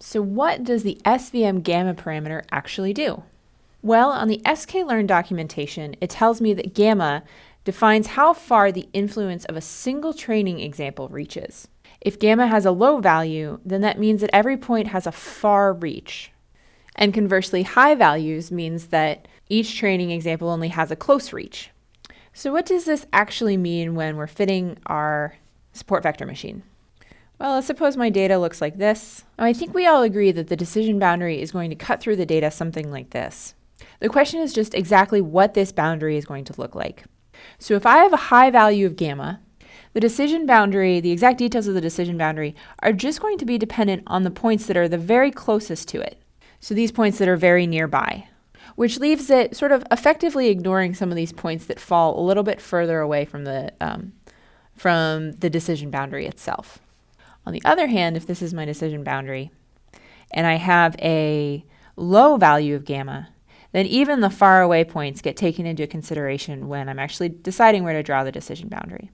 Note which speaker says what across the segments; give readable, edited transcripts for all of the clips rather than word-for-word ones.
Speaker 1: So what does the SVM Gamma parameter actually do? Well, on the sklearn documentation, it tells me that gamma defines how far the influence of a single training example reaches. If gamma has a low value, then that means that every point has a far reach. And conversely, high values means that each training example only has a close reach. So what does this actually mean when we're fitting our support vector machine? Well, let's suppose my data looks like this. Now, I think we all agree that the decision boundary is going to cut through the data something like this. The question is just exactly what this boundary is going to look like. So if I have a high value of gamma, the decision boundary, the exact details of the decision boundary, are just going to be dependent on the points that are the very closest to it. So these points that are very nearby, which leaves it sort of effectively ignoring some of these points that fall a little bit further away from the decision boundary itself. On the other hand, if this is my decision boundary and I have a low value of gamma, then even the far away points get taken into consideration when I'm actually deciding where to draw the decision boundary.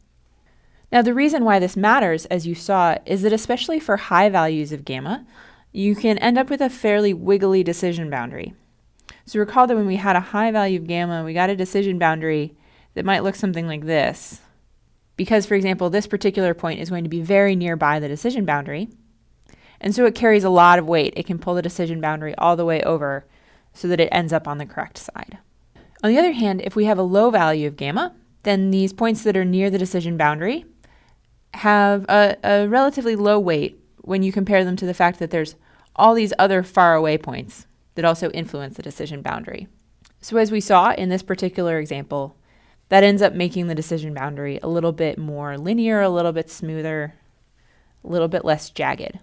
Speaker 1: Now, the reason why this matters, as you saw, is that especially for high values of gamma, you can end up with a fairly wiggly decision boundary. So recall that when we had a high value of gamma, we got a decision boundary that might look something like this. Because, for example, this particular point is going to be very nearby the decision boundary, and so it carries a lot of weight. It can pull the decision boundary all the way over so that it ends up on the correct side. On the other hand, if we have a low value of gamma, then these points that are near the decision boundary have a relatively low weight when you compare them to the fact that there's all these other far away points that also influence the decision boundary. So as we saw in this particular example, that ends up making the decision boundary a little bit more linear, a little bit smoother, a little bit less jagged.